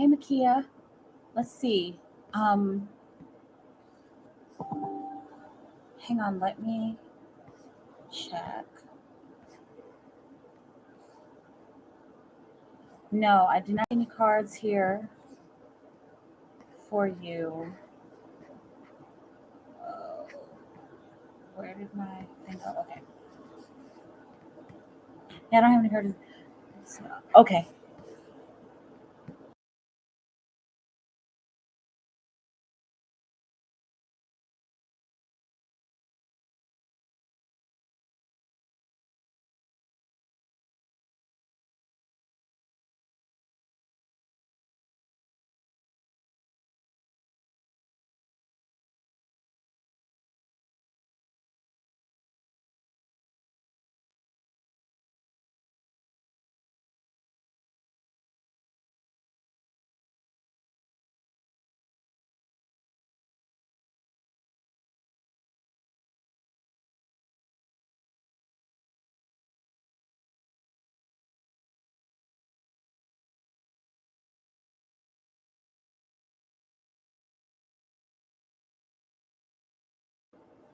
Hey, Makia. Let's see. Hang on. Let me check. No, I do not have any cards here for you. Oh, where did my thing go? Okay. Yeah, I don't have any cards. Okay.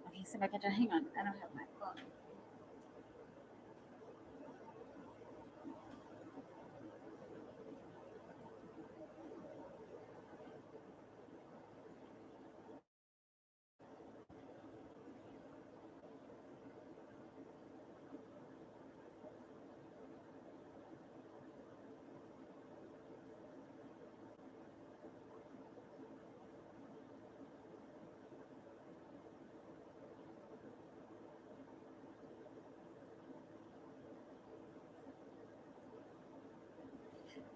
Okay, so I got to hang on. I don't have my phone.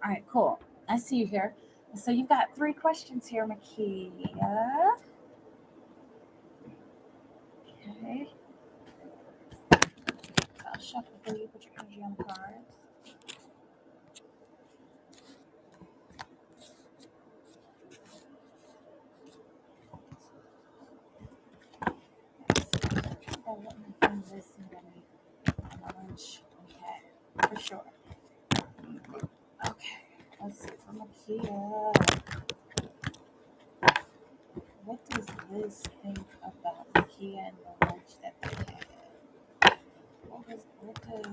All right, cool. I see you here. So you've got 3 questions here, Makia. Okay. I'll shuffle for you. Put your energy on the card. Oh, let me find this and then my lunch. Okay, for sure. Okay, let's see from Makia. What does Liz think about Makia and the lunch that they had? What does Liz think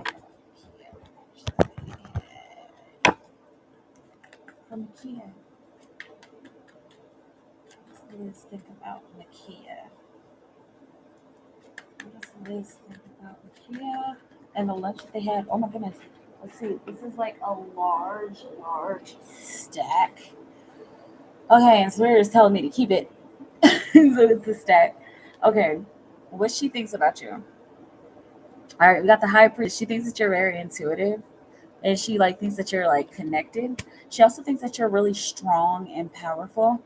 about Makia and the lunch that they had? From Makia, what does Liz think about Makia? What does Liz think about Makia and the lunch that they had? Oh my goodness. Let's see. This is like a large, large stack. Okay, and Spirit is telling me to keep it. So it's a stack. Okay, what she thinks about you. All right, we got the high priest. She thinks that you're very intuitive, and she like thinks that you're like connected. She also thinks that you're really strong and powerful.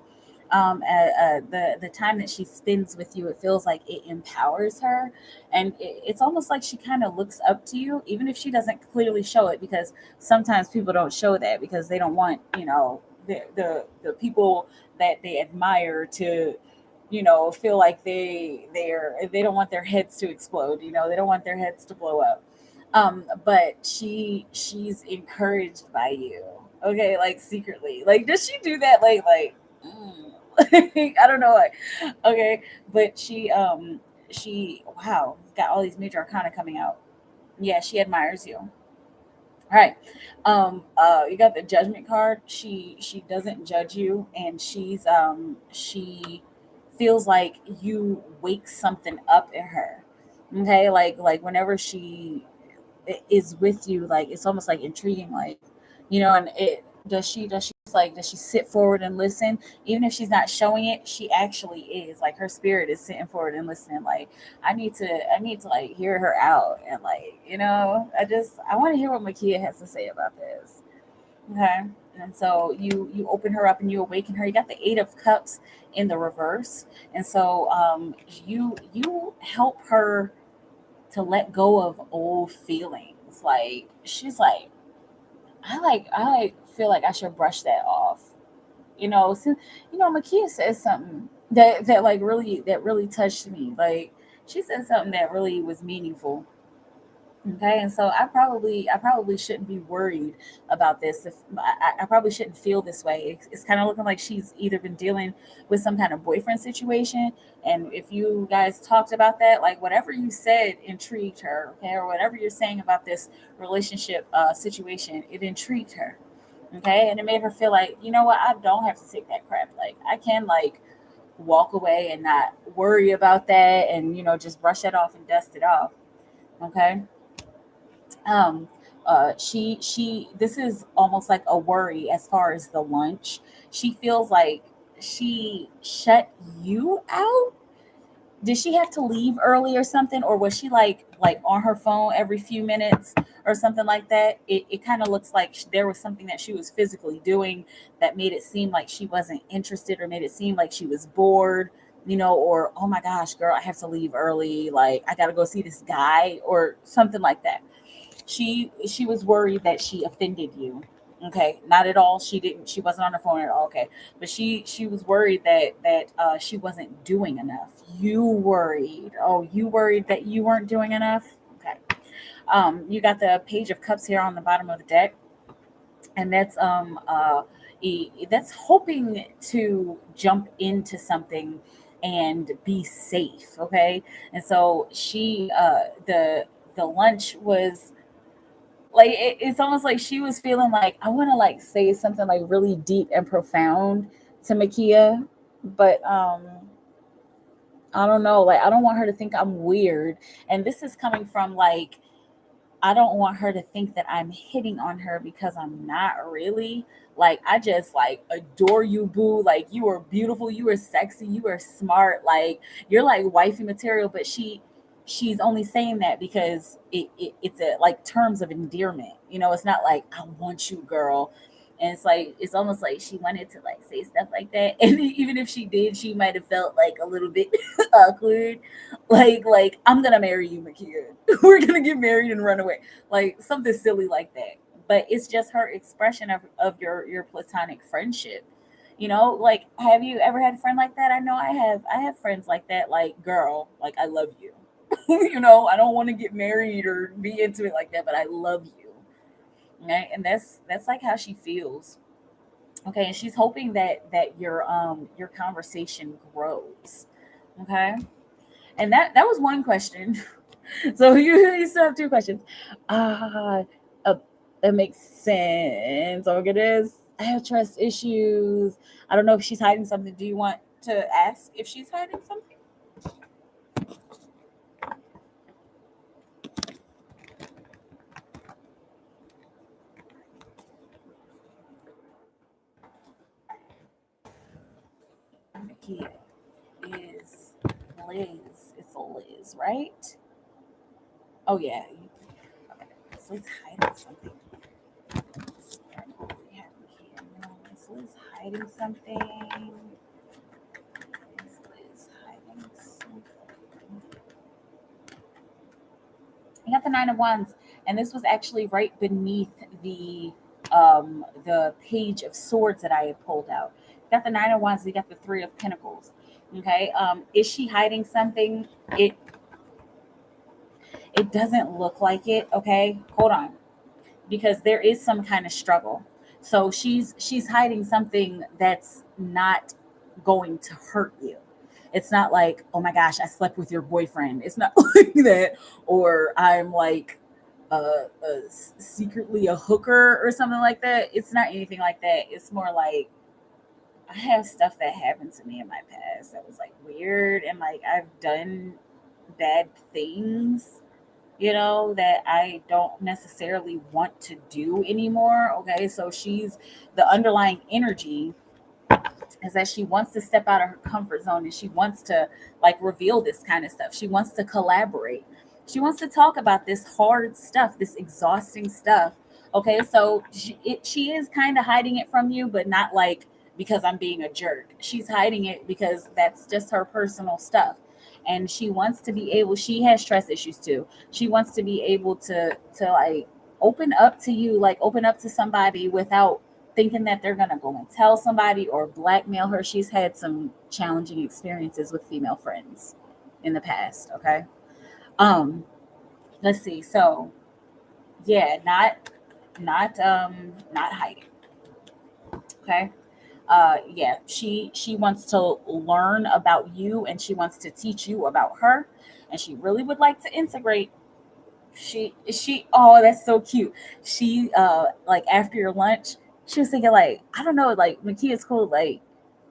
The time that she spends with you, it feels like it empowers her, and it's almost like she kind of looks up to you, even if she doesn't clearly show it, because sometimes people don't show that because they don't want the people that they admire to feel like they don't want their heads to explode. They don't want their heads to blow up. But she's encouraged by you. Okay, like secretly. Like, does she do that? I don't know. Okay, but she wow, got all these major arcana coming out. Yeah, she admires you. All right. You got the judgment card. She doesn't judge you, and she feels like you wake something up in her. Okay, like whenever she is with you, like it's almost like intriguing, like and it does she sit forward and listen, even if she's not showing it. She actually is, like, her spirit is sitting forward and listening, like, I need to like hear her out, and like I want to hear what Makia has to say about this. Okay. And so you open her up and you awaken her. You got the 8 of Cups in the reverse, and so you help her to let go of old feelings. Like, she's like, I feel like I should brush that off. So, Makia says something that really touched me. Like, she said something that really was meaningful. Okay, and so I probably shouldn't be worried about this. If I probably shouldn't feel this way. It's kind of looking like she's either been dealing with some kind of boyfriend situation, and if you guys talked about that, like whatever you said intrigued her, okay, or whatever you're saying about this relationship situation, it intrigued her, okay, and it made her feel like, you know what, I don't have to take that crap. Like I can like walk away and not worry about that, and just brush it off and dust it off, okay. um she this is almost like a worry as far as the lunch. She feels like she shut you out. Did she have to leave early or something, or was she like on her phone every few minutes or something like that? It kind of looks like there was something that she was physically doing that made it seem like she wasn't interested, or made it seem like she was bored, or oh my gosh, girl, I have to leave early, like I gotta go see this guy or something like that. She was worried that she offended you. Okay, not at all. She wasn't on her phone at all. Okay, but she was worried that she wasn't doing enough. You worried. Oh, you worried that you weren't doing enough. Okay. You got the page of cups here on the bottom of the deck, and that's hoping to jump into something and be safe. Okay, and so the lunch was like it's almost like she was feeling like, I want to like say something like really deep and profound to Makia, but I don't know, like I don't want her to think I'm weird, and this is coming from like, I don't want her to think that I'm hitting on her, because I'm not really. Like I just like adore you, boo. Like you are beautiful, you are sexy, you are smart. Like you're like wifey material. But she's only saying that because it's a like terms of endearment. It's not like I want you, girl. And it's like it's almost like she wanted to like say stuff like that. And even if she did, she might have felt like a little bit awkward, like I'm gonna marry you, Makia. We're gonna get married and run away, like something silly like that. But it's just her expression of your platonic friendship. Like have you ever had a friend like that? I have friends like that, like, girl, like I love you. I don't want to get married or be intimate like that, but I love you. Okay, and that's like how she feels. Okay, and she's hoping that your conversation grows. Okay, and that was one question. So you still have two questions. Uh, uh that makes sense. Oh, it is. I have trust issues. I don't know if she's hiding something. Do you want to ask if she's hiding something? Nikki is Liz. It's Liz, right? Oh yeah. Okay. So Liz hiding something. We have Nikki and Liz hiding something. Is Liz hiding something? I got the Nine of Wands, and this was actually right beneath the page of swords that I had pulled out. You got the Nine of Wands, you got the Three of Pentacles. Okay, is she hiding something? It doesn't look like it. Okay, hold on, because there is some kind of struggle. So she's hiding something that's not going to hurt you. It's not like, oh my gosh, I slept with your boyfriend. It's not like that, or I'm like secretly a hooker or something like that. It's not anything like that. It's more like I have stuff that happened to me in my past that was like weird, and like I've done bad things, that I don't necessarily want to do anymore. Okay. So the underlying energy is that she wants to step out of her comfort zone, and she wants to like reveal this kind of stuff. She wants to collaborate. She wants to talk about this hard stuff, this exhausting stuff. Okay. So she is kind of hiding it from you, but not like because I'm being a jerk. She's hiding it because that's just her personal stuff. And she wants to be able, she has trust issues too. She wants to be able to like open up to you, like open up to somebody without thinking that they're gonna go and tell somebody or blackmail her. She's had some challenging experiences with female friends in the past. Okay. Um, Let's see. So yeah, not hiding. Okay. Yeah, she wants to learn about you, and she wants to teach you about her, and she really would like to integrate. She oh, that's so cute. She like after your lunch, she was thinking like, I don't know, like Makia's cool, like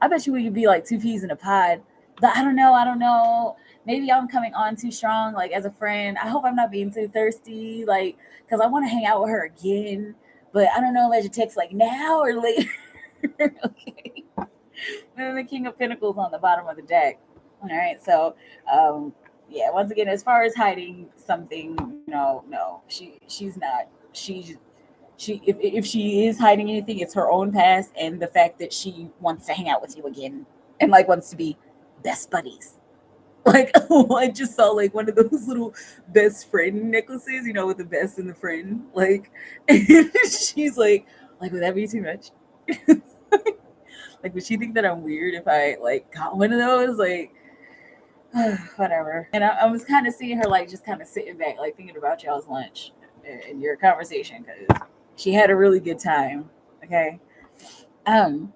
I bet you we could be like two peas in a pod. But I don't know. Maybe I'm coming on too strong, like as a friend. I hope I'm not being too thirsty, like, because I want to hang out with her again. But I don't know if I should text like now or later. Okay. And then the King of Pentacles on the bottom of the deck. All right, so um, yeah, once again, as far as hiding something, no, she's not. She if she is hiding anything, it's her own past and the fact that she wants to hang out with you again and like wants to be best buddies. Like I just saw like one of those little best friend necklaces, with the best and the friend. Like and she's like would that be too much? Like, would she think that I'm weird if I like got one of those? Like, whatever. And I was kind of seeing her like just kind of sitting back, like thinking about y'all's lunch and your conversation because she had a really good time. Okay. Um.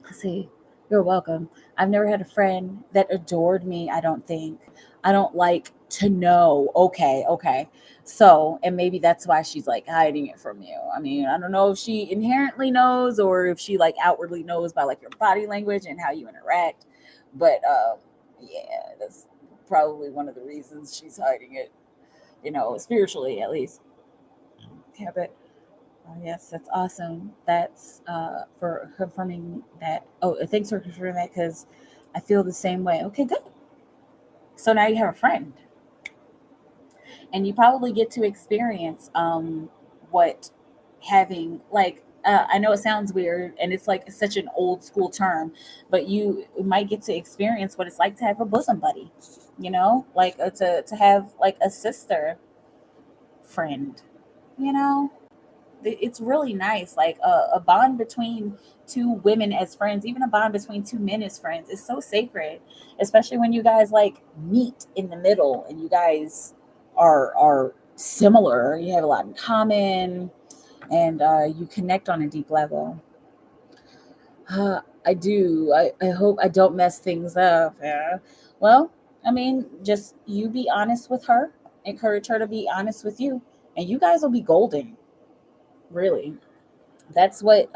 Let's see. You're welcome. I've never had a friend that adored me. I don't think. I don't like to know. Okay. Okay. So, and maybe that's why she's like hiding it from you. I mean, I don't know if she inherently knows or if she like outwardly knows by like your body language and how you interact. But yeah, that's probably one of the reasons she's hiding it, spiritually at least. Yeah, but yes, that's awesome. That's for confirming that. Oh, thanks for confirming that because I feel the same way. Okay, good. So now you have a friend, and you probably get to experience what having like. I know it sounds weird, and it's like such an old school term, but you might get to experience what it's like to have a bosom buddy. Like to have like a sister friend. You know, it's really nice, like a bond between two women as friends, even a bond between two men as friends is so sacred, especially when you guys like meet in the middle and you guys are similar, you have a lot in common, and you connect on a deep level. I do. I hope I don't mess things up. Yeah. Well, I mean, just you be honest with her, encourage her to be honest with you, and you guys will be golden, really. That's what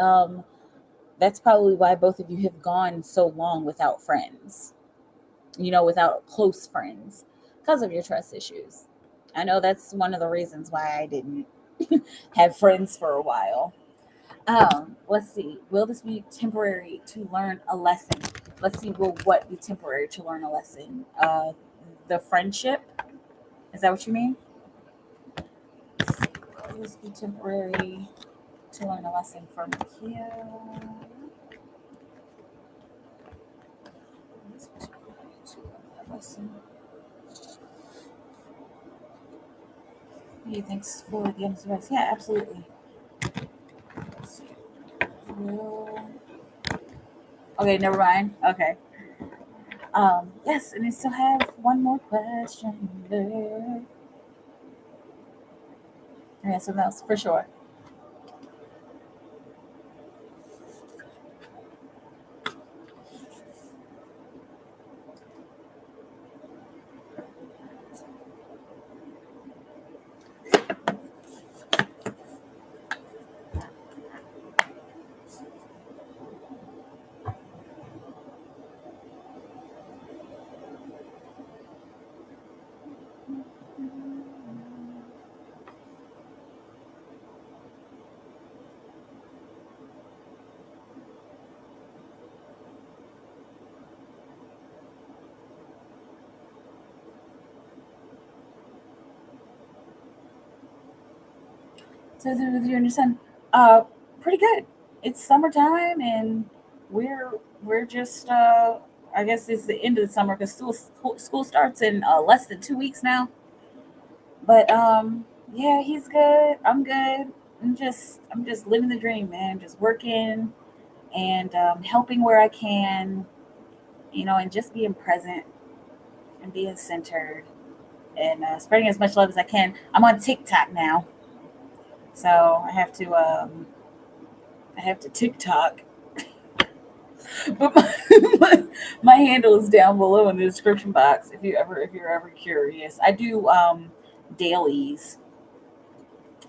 that's probably why both of you have gone so long without friends, without close friends, because of your trust issues. I know that's one of the reasons why I didn't have friends for a while. Let's see. Will this be temporary to learn a lesson? Let's see. Will what be temporary to learn a lesson? The friendship. Is that what you mean? Let's see. Will this be temporary to learn a lesson from here? Lesson. He thinks for the end of the rest. Yeah, absolutely. Let's see. Will. Okay, never mind. Okay. Yes, and I still have one more question there. Yeah, something else for sure. So with you and your son, uh, pretty good. It's summertime, and we're just I guess it's the end of the summer because school starts in less than 2 weeks now. But yeah, he's good. I'm good. I'm just living the dream, man. Just working and helping where I can, and just being present and being centered. and spreading as much love as I can. I'm on TikTok now, so I have to TikTok, but my handle is down below in the description box if you're ever curious. I do dailies,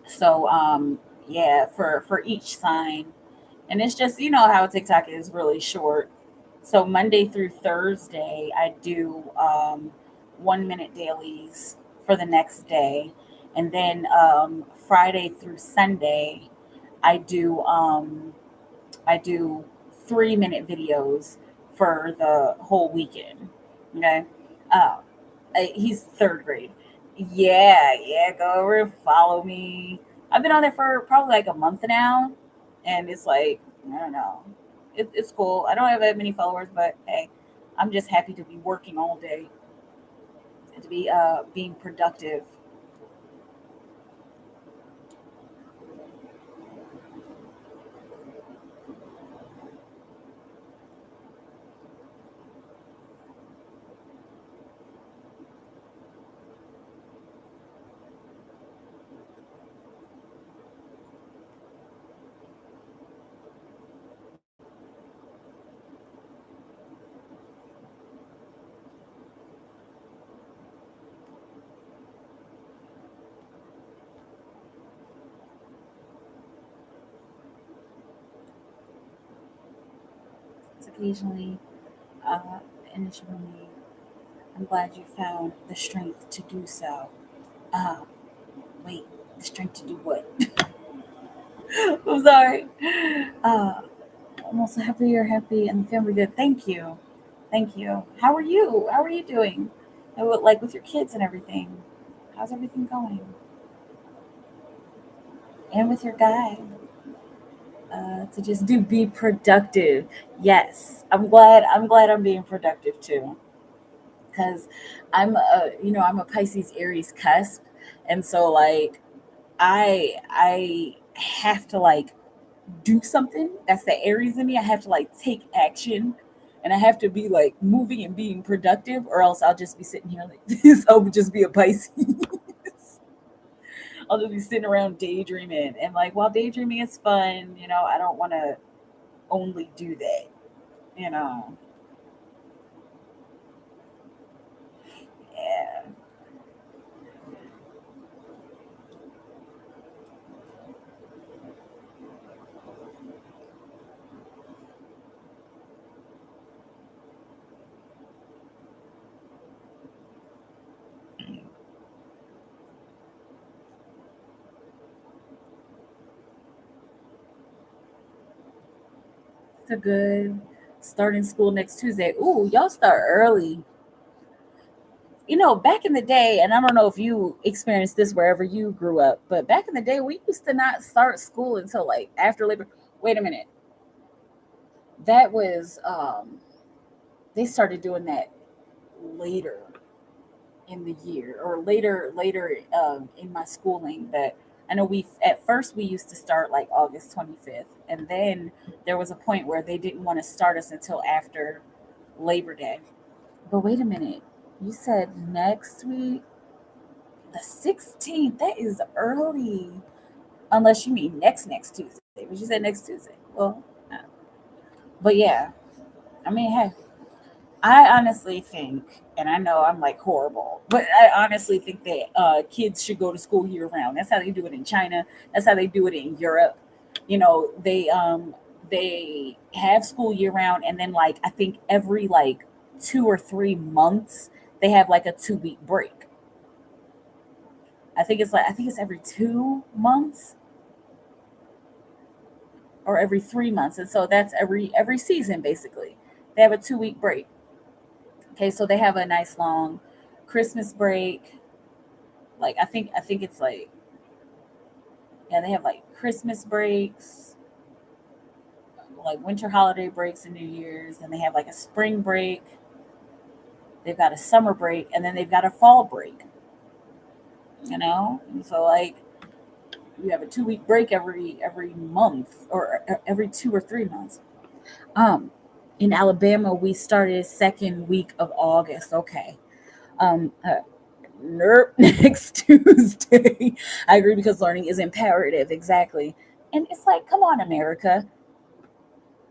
so yeah, for each sign, and it's just how TikTok is really short. So Monday through Thursday, I do 1 minute dailies for the next day, and then Friday through Sunday, I do I do 3 minute videos for the whole weekend. Okay, uh, he's third grade. Yeah, yeah, go over and follow me. I've been on there for probably like a month now, and it's like I don't know, it's cool. I don't have that many followers, but hey, I'm just happy to be working all day and to be being productive. It's occasionally uh, initially. I'm glad you found the strength to do so. Uh, wait, the strength to do what? I'm sorry. Uh, I'm also happy you're happy and the family good. Thank you. Thank you. How are you? How are you doing? Like with your kids and everything. How's everything going? And with your guy. To just do be productive. Yes. I'm glad I'm being productive too. Because I'm a Pisces Aries cusp. And so like I have to like do something. That's the Aries in me. I have to like take action, and I have to be like moving and being productive, or else I'll just be sitting here like this. I'll just be a Pisces. I'll just be sitting around daydreaming, and like while daydreaming is fun, I don't want to only do that. You know, yeah, it's a good starting school next Tuesday. Ooh, y'all start early. Back in the day, and I don't know if you experienced this wherever you grew up, but back in the day, we used to not start school until like after Labor. Wait a minute, that was they started doing that later in the year or later in my schooling. That I know we at first we used to start like August 25th, and then there was a point where they didn't want to start us until after Labor Day. But wait a minute, you said next week. The 16th, that is early. Unless you mean next Tuesday. But you said next Tuesday. Well, but yeah, I mean, hey, I honestly think, and I know I'm like horrible, but I honestly think that kids should go to school year round. That's how they do it in China. That's how they do it in Europe. They have school year round, and then like I think every like 2 or 3 months they have like a 2 week break. I think it's every 2 months or every 3 months, and so that's every season basically. They have a 2 week break. Okay, so they have a nice long Christmas break. Like I think it's like yeah, they have like Christmas breaks, like winter holiday breaks and New Year's, and they have like a spring break. They've got a summer break, and then they've got a fall break. And so like you have a 2 week break every month or every 2 or 3 months. Um, in Alabama, we started second week of August. Okay. Um, uh, Nope. Next Tuesday. I agree because learning is imperative. Exactly. And it's like, come on, America.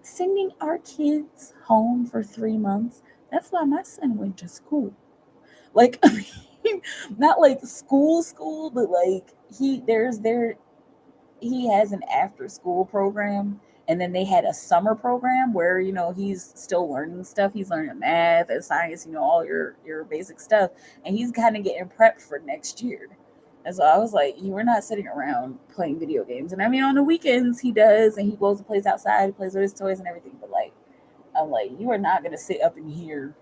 Sending our kids home for 3 months. That's why my son went to school. Like, I mean, not like school, but like he has an after school program, and then they had a summer program where he's still learning stuff. He's learning math and science, all your basic stuff, and he's kind of getting prepped for next year. And so I was like, you were not sitting around playing video games. And I mean, on the weekends he does, and he goes and plays outside, he plays with his toys and everything. But like, I'm like, you are not gonna sit up in here,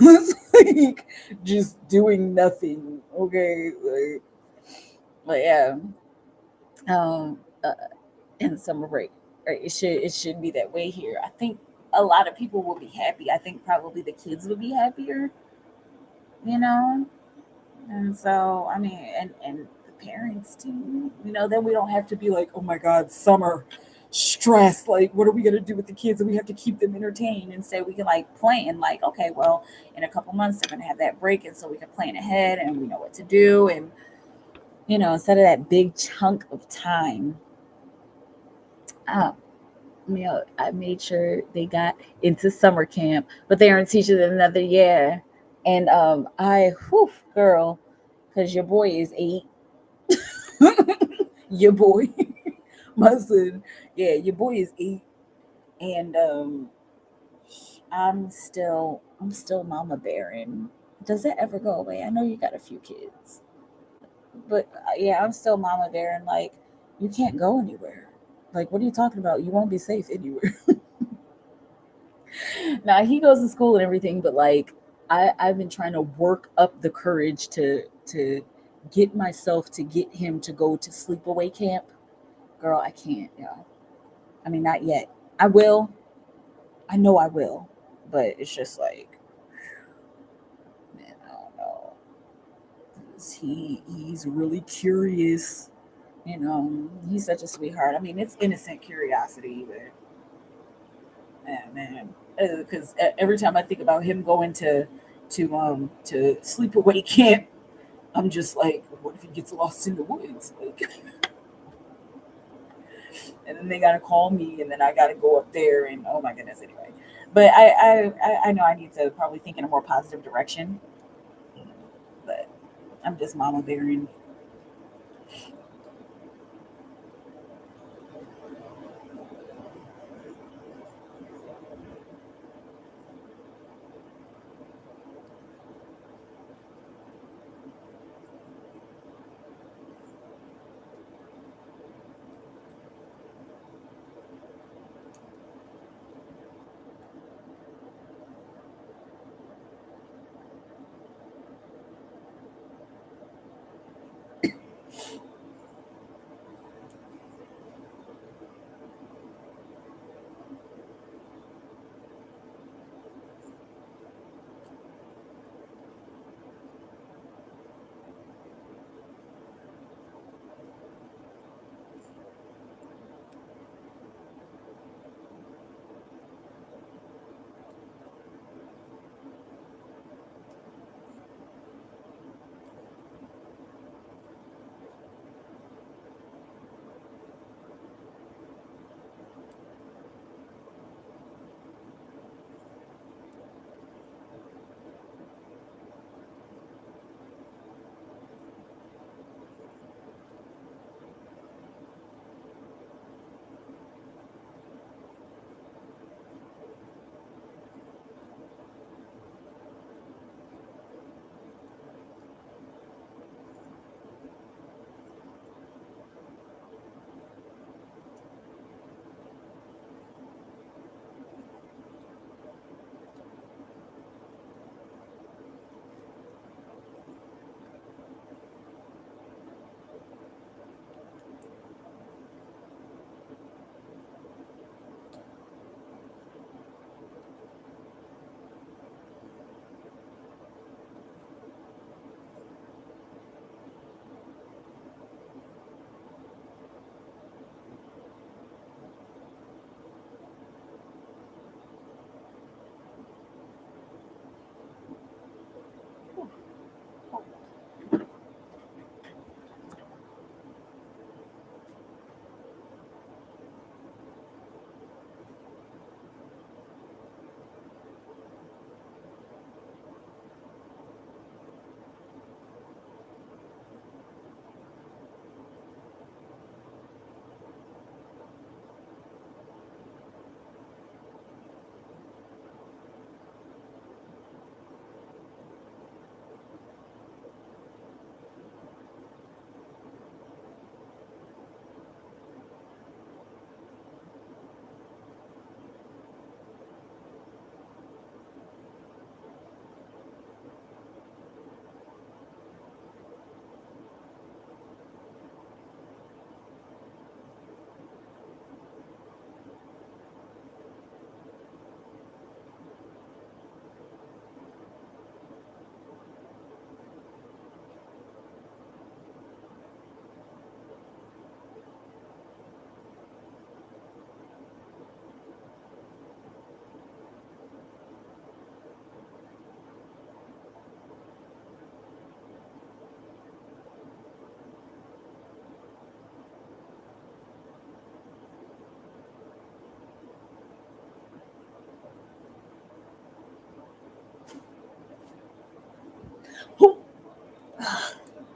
like, just doing nothing, okay? Like yeah. Um, uh, in summer break. Right? It should be that way here. I think a lot of people will be happy. I think probably the kids will be happier, you know. And so I mean, and the parents too. Then we don't have to be like, oh my God, summer stress. Like, what are we gonna do with the kids? And we have to keep them entertained. Instead, we can like plan. Like, okay, well, in a couple months they're gonna have that break, and so we can plan ahead and we know what to do. And instead of that big chunk of time. Um, I made sure they got into summer camp, but they aren't teaching it another year. And whew, girl, because your boy is 8. Your boy, my son, yeah, your boy is 8, and I'm still mama bearing. Does that ever go away? I know you got a few kids, but yeah, I'm still mama bearing. Like, you can't go anywhere. Like, what are you talking about? You won't be safe anywhere. Now he goes to school and everything, but like I've been trying to work up the courage to get myself to get him to go to sleepaway camp. Girl, I can't. Yeah, I mean, not yet. I will. I know I will, but it's just like, man, I don't know. 'Cause he's really curious. He's such a sweetheart. I mean, it's innocent curiosity, but man, because every time I think about him going to sleepaway camp, I'm just like, what if he gets lost in the woods? Like, and then they gotta call me, and then I gotta go up there, and oh my goodness. Anyway, but I know I need to probably think in a more positive direction. But I'm just mama bearing.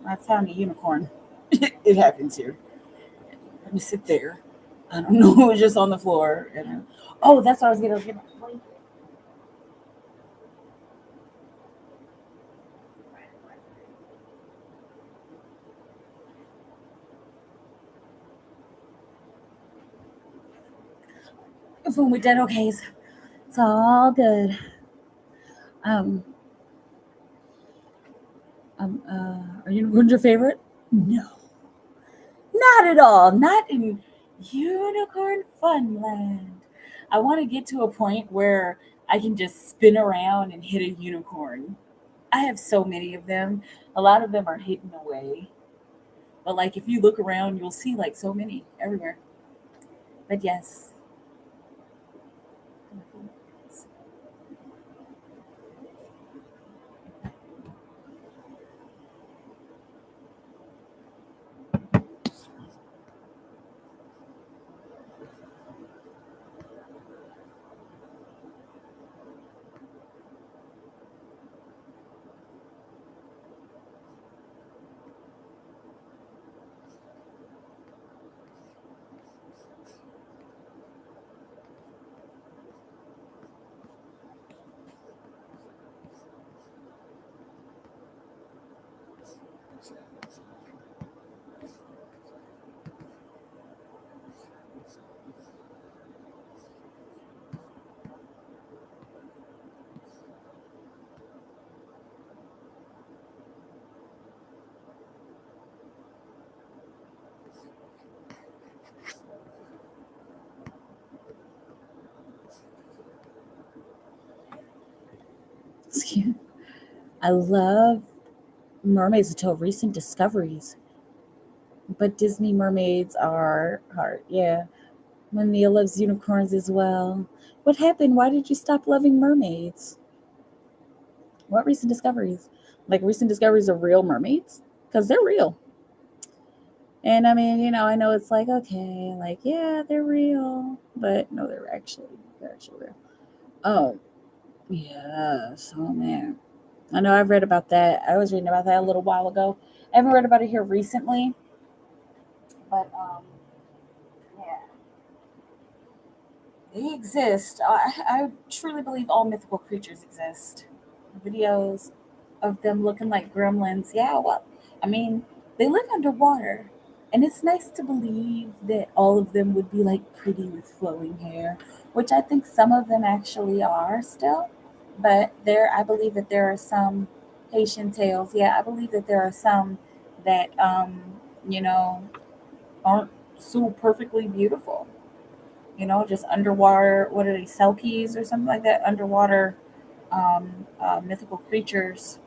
I found a unicorn. It happens here. Let me sit there. I don't know. It was just on the floor. And oh, that's what I was getting. I was getting when we did okay. It's all good. Um, are unicorns your favorite? No, not at all. Not in unicorn funland. I want to get to a point where I can just spin around and hit a unicorn. I have so many of them. A lot of them are hidden away. But like if you look around, you'll see like so many everywhere. But yes. I love mermaids until recent discoveries. But Disney mermaids are hard. Yeah. Mania loves unicorns as well. What happened? Why did you stop loving mermaids? What recent discoveries? Like recent discoveries of real mermaids? Because they're real. And I mean, I know it's like, okay, like, yeah, they're real. But no, they're actually real. Oh, yes. Oh, man. I know I've read about that. I was reading about that a little while ago. I haven't read about it here recently, but yeah, they exist. I truly believe all mythical creatures exist. Videos of them looking like gremlins. Yeah, well, I mean, they live underwater, and it's nice to believe that all of them would be like pretty with flowing hair, which I think some of them actually are still. But I believe that there are some Haitian tales. Yeah, I believe that there are some that you know, aren't so perfectly beautiful. Just underwater. What are they, selkies or something like that? Underwater mythical creatures.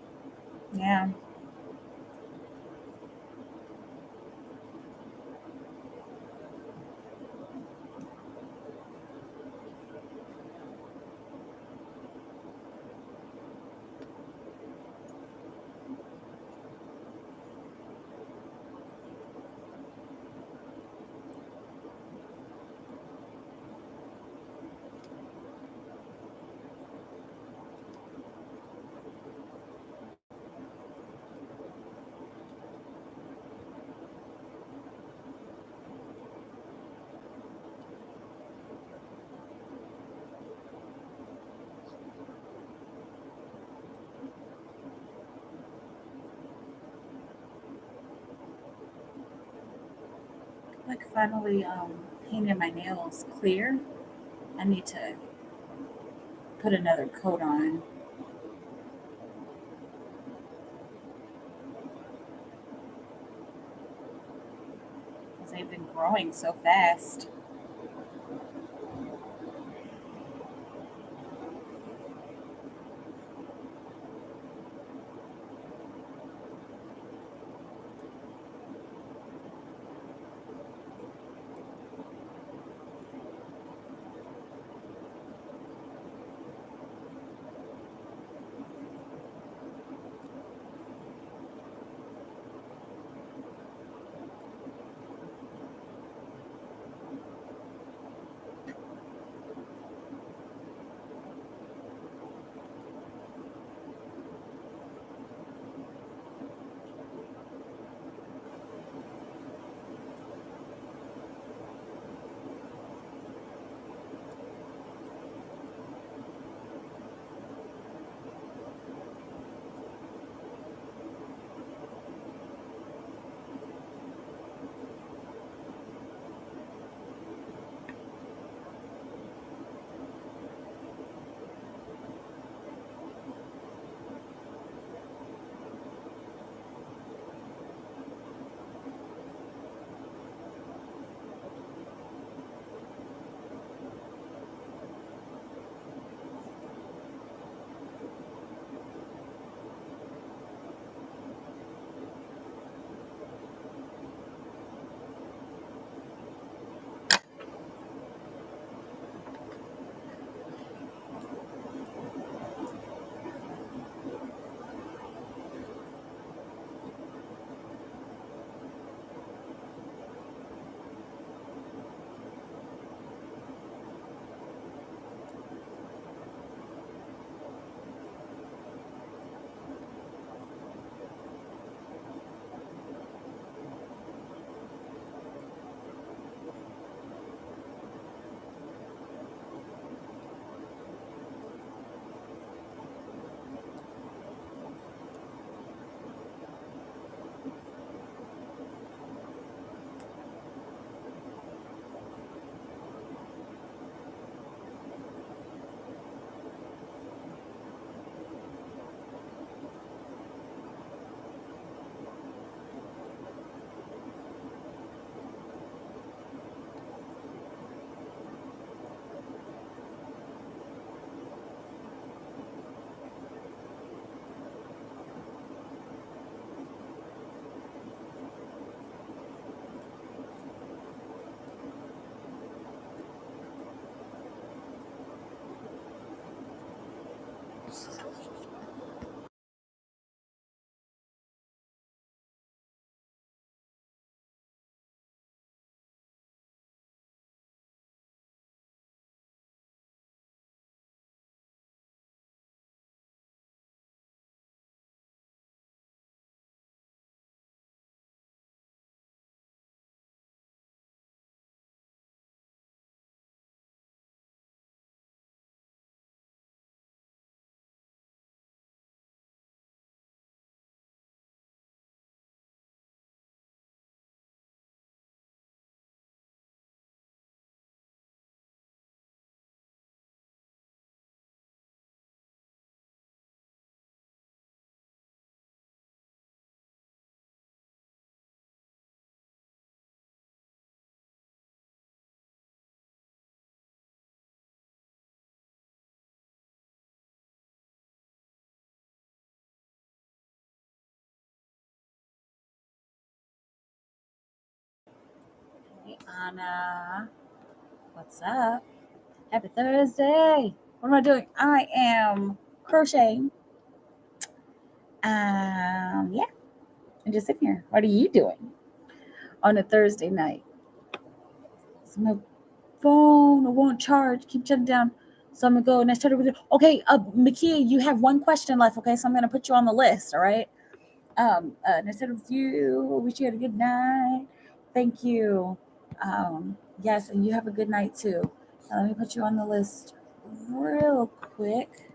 Yeah, like finally painted my nails clear. I need to put another coat on because they've been growing so fast. Anna, what's up? Happy Thursday. What am I doing? I am crocheting. Yeah, I'm just sitting here. What are you doing on a Thursday night? So my phone won't charge. Keep shutting down. So I'm gonna go and I started with it. Okay, Makia, you have one question left. Okay, so I'm gonna put you on the list. All right. And I said with you. Wish you had a good night. Thank you. Yes, and you have a good night too. Let me put you on the list real quick.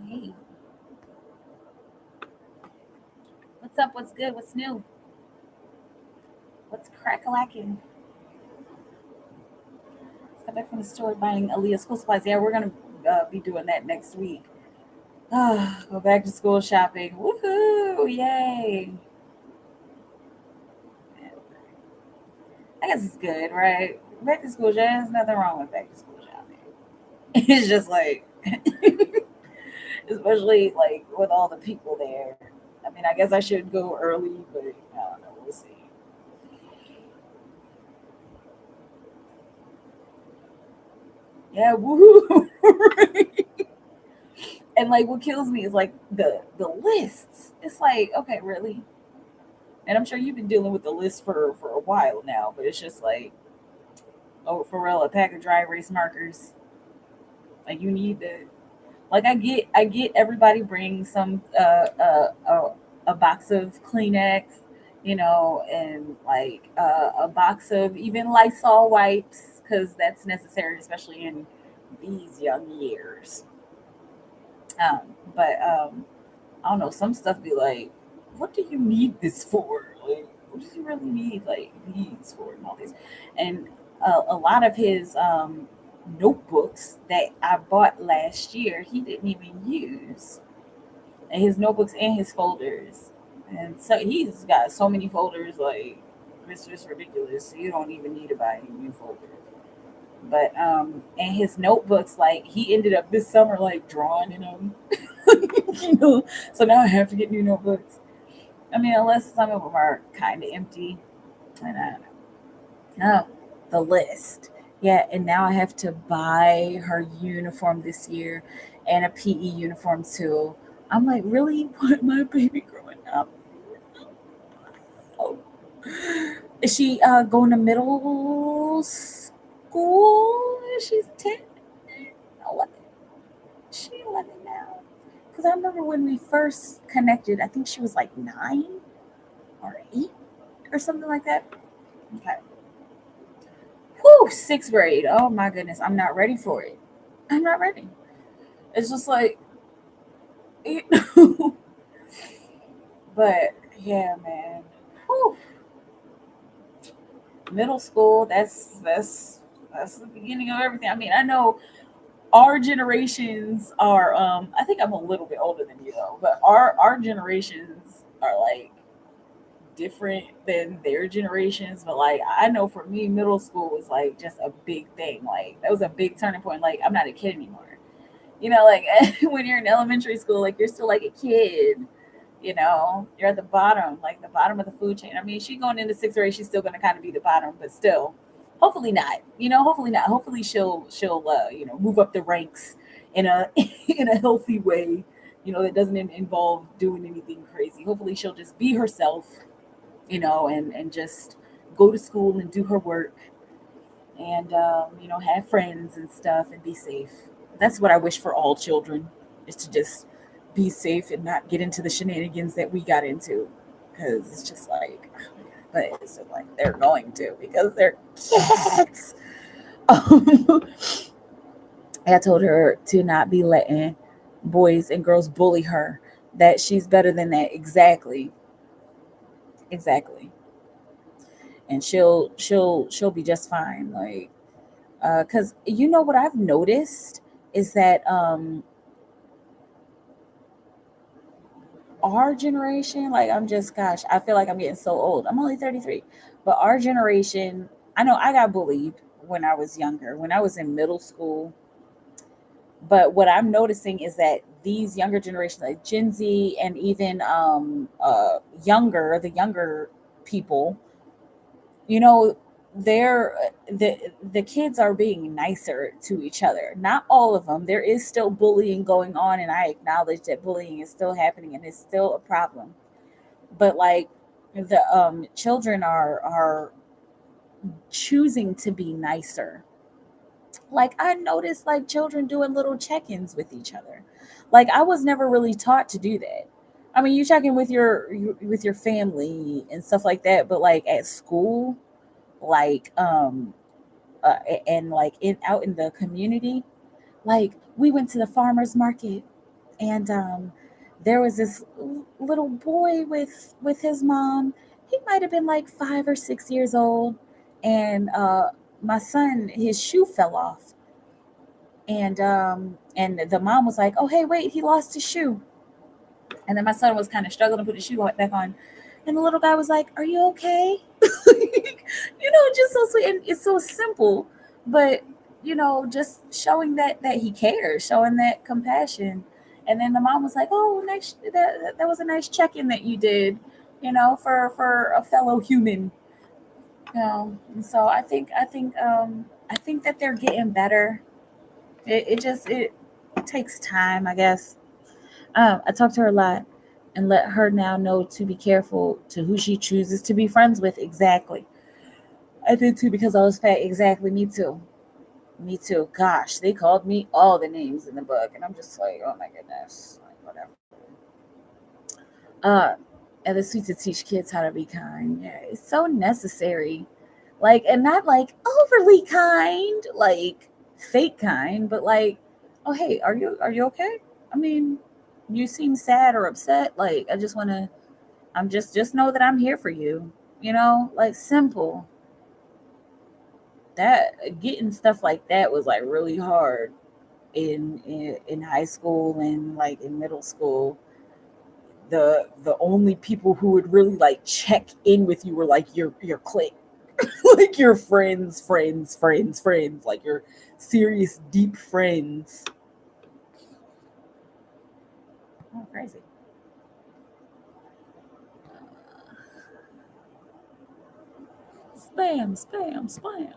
Hey, what's up? What's good? What's new? What's crack-a-lacking? Got back from the store buying Aaliyah school supplies. Yeah, we're gonna be doing that next week. Go back to school shopping. Woohoo! Yay! I guess it's good, right? Back to school shopping. There's nothing wrong with back to school shopping. It's just like, especially like with all the people there. I mean, I guess I should go early, but I don't know. We'll see. Yeah, woohoo! And like, what kills me is like the lists. It's like, okay, really? And I'm sure you've been dealing with the list for a while now, but it's just like, oh, for real, a pack of dry erase markers. Like you need to. Like I get everybody bring some a box of Kleenex, and like a box of even Lysol wipes because that's necessary, especially in these young years. But I don't know. Some stuff be like, what do you need this for? Like, what do you really need like these for and all this? And a lot of his notebooks that I bought last year, he didn't even use. And his notebooks and his folders. And so he's got so many folders, like it's just ridiculous. You don't even need to buy any new folders. But and his notebooks, like he ended up this summer like drawing in them. you know. So now I have to get new notebooks. I mean, unless some of them are kind of empty. And I don't know. Oh, the list. Yeah, and now I have to buy her uniform this year and a PE uniform too. I'm like, really? What my baby growing up? Oh. Is she going to middle school? She's 10, 11. Is she 11 now? Because I remember when we first connected, I think she was like 9 or 8 or something like that. Okay. Whew, sixth grade. Oh my goodness. I'm not ready for it. I'm not ready. It's just like, you know. But yeah, man. Whew. Middle school, that's the beginning of everything. I mean, I know our generations are I think I'm a little bit older than you though, but our generations are like different than their generations. But like I know for me, middle school was like just a big thing. Like that was a big turning point. Like I'm not a kid anymore. Like when you're in elementary school, like you're still like a kid. You're at the bottom, like the bottom of the food chain. I mean, she going into sixth grade, she's still going to kind of be the bottom, but still, hopefully not. Hopefully not. Hopefully she'll move up the ranks in a in a healthy way. That doesn't involve doing anything crazy. Hopefully she'll just be herself. And just go to school and do her work and have friends and stuff and be safe. That's what I wish for all children, is to just be safe and not get into the shenanigans that we got into, because it's just like, but it's just like they're going to, because they're kids. I told her to not be letting boys and girls bully her, that she's better than that. Exactly. And she'll be just fine. Like, because what I've noticed is that our generation, like I'm just, gosh, I feel like I'm getting so old. I'm only 33, but our generation, I know I got bullied when I was younger, when I was in middle school. But what I'm noticing is that these younger generations, like Gen Z and even the younger people, you know, they're the kids are being nicer to each other. Not all of them. There is still bullying going on, and I acknowledge that bullying is still happening and it's still a problem. But like the children are choosing to be nicer. Like I noticed like children doing little check-ins with each other. Like I was never really taught to do that. I mean, you check in with your family and stuff like that, but like at school, like and like in out in the community, like we went to the farmers market, and there was this little boy with his mom. He might have been like 5 or 6 years old, and my son, his shoe fell off, and the mom was like, "Oh, hey, wait, he lost his shoe." And then my son was kind of struggling to put his shoe back on, and the little guy was like, "Are you okay?" Just so sweet, and it's so simple, but just showing that he cares, showing that compassion. And then the mom was like, "Oh, nice, that was a nice check-in that you did, for a fellow human." And so I think that they're getting better. It takes time, I guess. I talk to her a lot and let her now know to be careful to who she chooses to be friends with. Exactly. I did too, because I was fat. Exactly. Me too. Me too. Gosh, they called me all the names in the book, and I'm just like, oh my goodness, like whatever. Uh, and it's sweet to teach kids how to be kind. Yeah, it's so necessary. Like, and not like overly kind, like fake kind, but like, oh hey, are you okay? I mean, you seem sad or upset. Like, I just want to. I'm just know that I'm here for you. Like simple. That getting stuff like that was like really hard in high school and like in middle school. The only people who would really like check in with you were like your clique, like your friends, like your serious deep friends. Oh, crazy. Spam, spam, spam,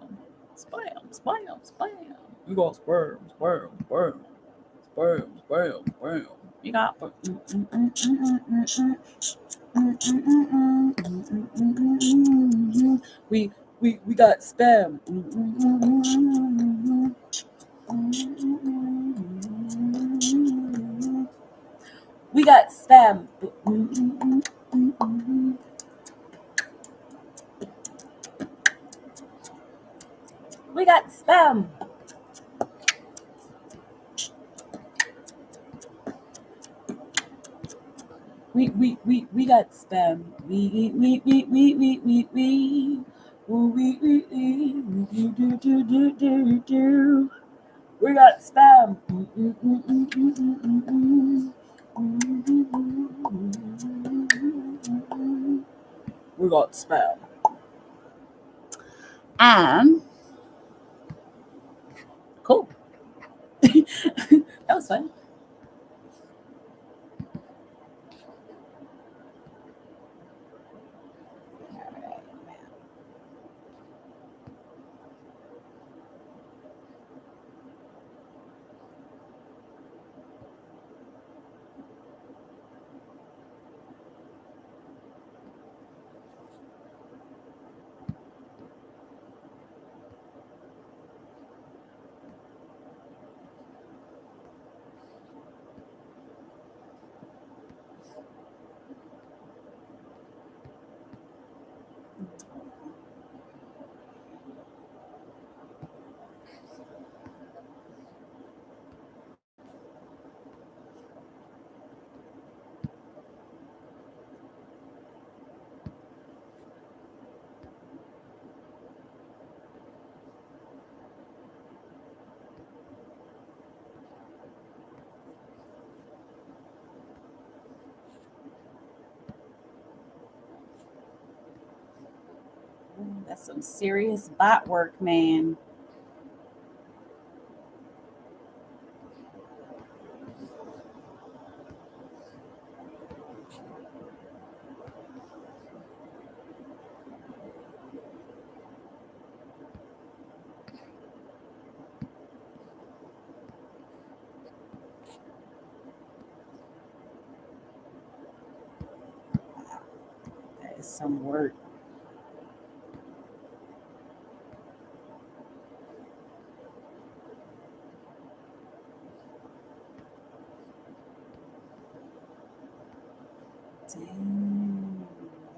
spam, spam, spam. You got spam, spam, spam, spam, spam, spam. You got. We got spam. We got spam. We got spam. We got spam. We we got spam. We got spam. Cool. That was fun. That's some serious bot work, man. That is some work. Dang,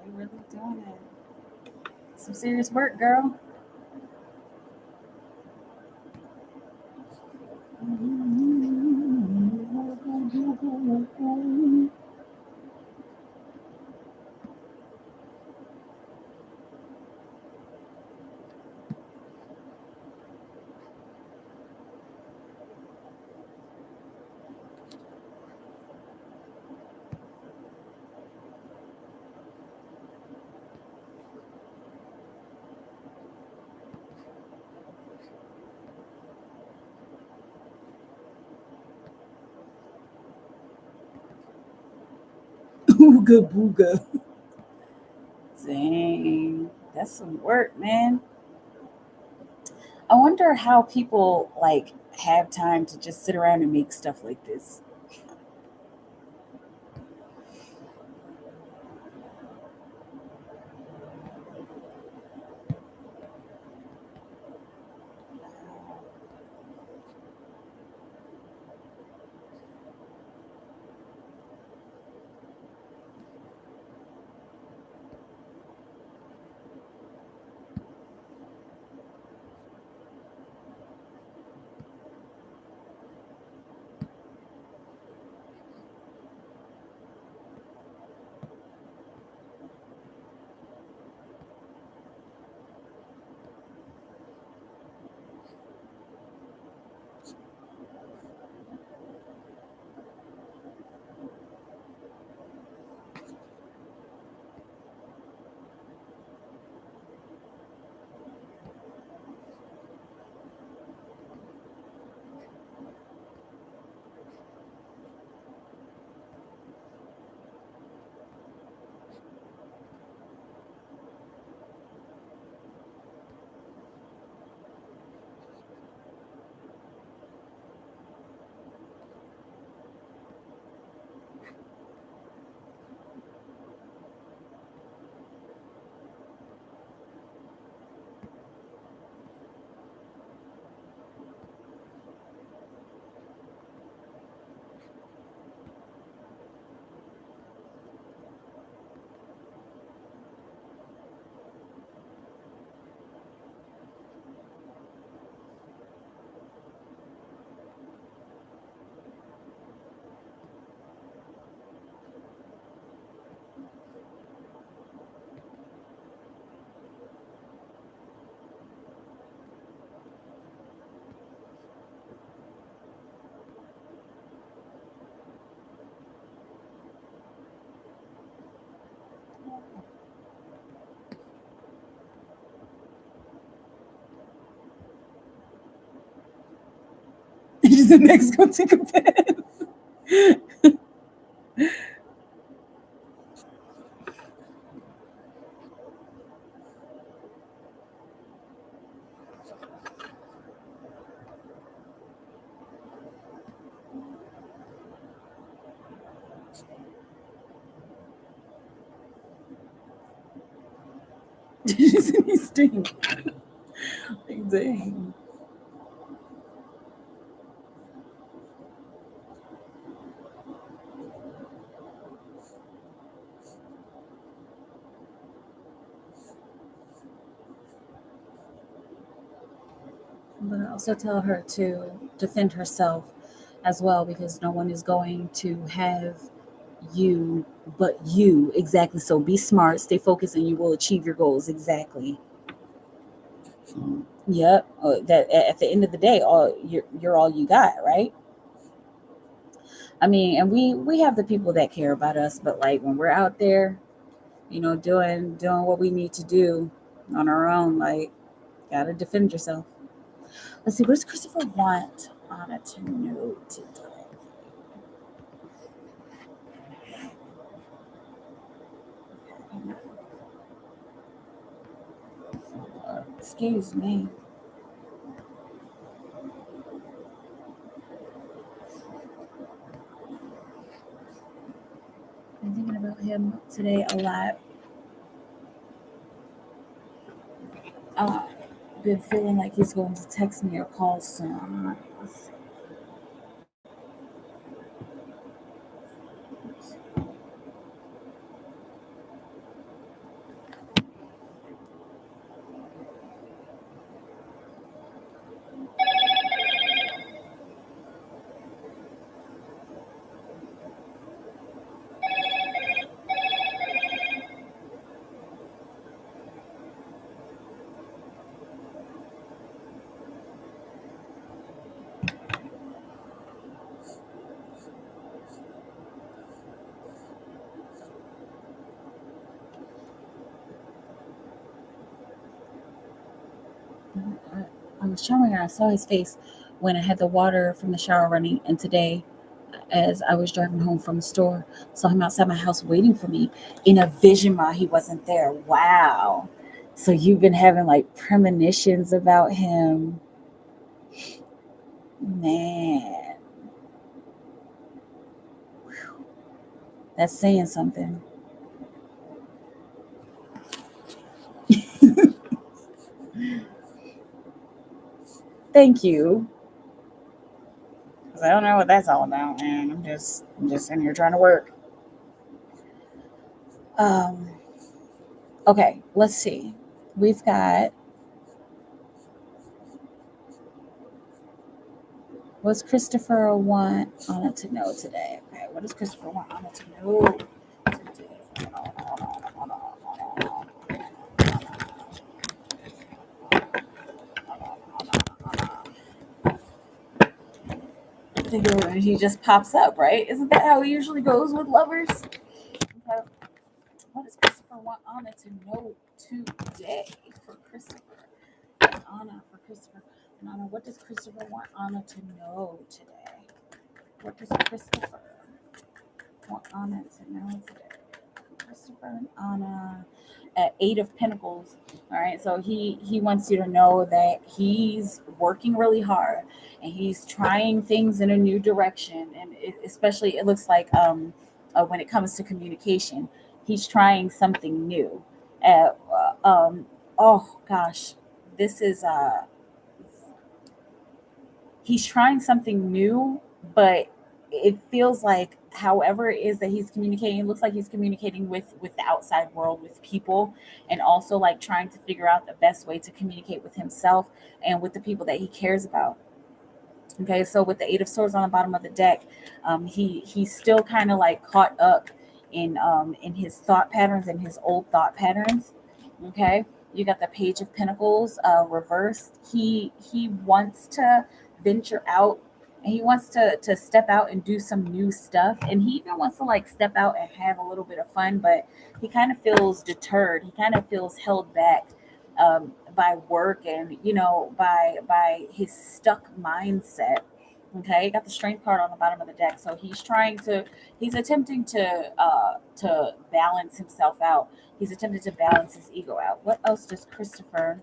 they really doing it. Some serious work, girl. Ooga booga. Dang, that's some work, man. I wonder how people like have time to just sit around and make stuff like this. He's the next one to confess. He stink. Like, dang. But I also tell her to defend herself as well because no one is going to have you but you. Exactly. So be smart, stay focused, and you will achieve your goals. Exactly. Yep. That at the end of the day, all you're all you got, right? I mean, and we have the people that care about us, but like when we're out there, doing what we need to do. on her own. Like, gotta defend yourself. Let's see, what does Christopher want Anna to know today? Excuse me. I'm thinking about him today a lot. Been feeling like he's going to text me or call soon. I was showering and I saw his face when I had the water from the shower running, and today, as I was driving home from the store, saw him outside my house waiting for me in a vision while he wasn't there. Wow. So you've been having like premonitions about him. Man, that's saying something. Thank you. Because I don't know what that's all about, man. I'm just in here trying to work. Um, okay, let's see. We've got, what's Christopher want Anna to know today? Okay, what does Christopher want Anna to know today? He just pops up, right? Isn't that how it usually goes with lovers? Okay. What does Christopher want Anna to know today for Christopher? Anna for Christopher. And Anna, what does Christopher want Anna to know today? What does Christopher want Anna to know today? Christopher and Anna at 8 of Pentacles. All right, so he wants you to know that he's working really hard and he's trying things in a new direction, and especially it looks like when it comes to communication, he's trying something new. Uh, oh gosh, this is he's trying something new, but it feels like however it is that he's communicating, it looks like he's communicating with the outside world, with people, and also like trying to figure out the best way to communicate with himself and with the people that he cares about. Okay, so with the 8 of Swords on the bottom of the deck, he's still kind of like caught up in his thought patterns and his old thought patterns. Okay, you got the Page of Pentacles reversed. He wants to venture out, and he wants to step out and do some new stuff, and he even wants to like step out and have a little bit of fun, but he kind of feels deterred. He kind of feels held back by work, and by his stuck mindset. Okay, you got the Strength card on the bottom of the deck, so he's attempting to balance himself out. He's attempting to balance his ego out. What else does Christopher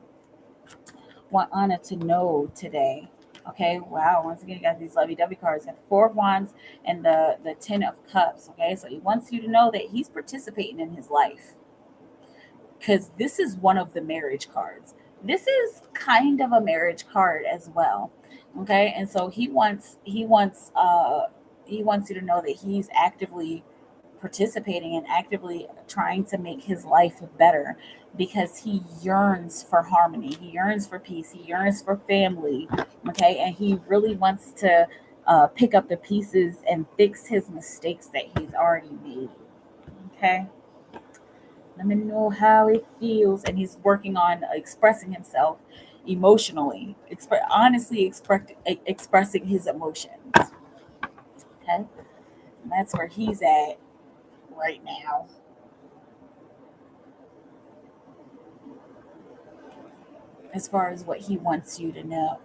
want Anna to know today? Okay, wow. Once again, you got these lovey-dovey cards. You got the Four of Wands and the 10 of Cups. Okay, so he wants you to know that he's participating in his life, because this is one of the marriage cards. This is kind of a marriage card as well. Okay, and so he wants you to know that he's actively participating and actively trying to make his life better, because he yearns for harmony, he yearns for peace, he yearns for family. Okay, and he really wants to pick up the pieces and fix his mistakes that he's already made. Okay, let me know how it feels, and he's working on expressing himself emotionally, honestly expressing his emotions. Okay, and that's where he's at right now. as far as what he wants you to know.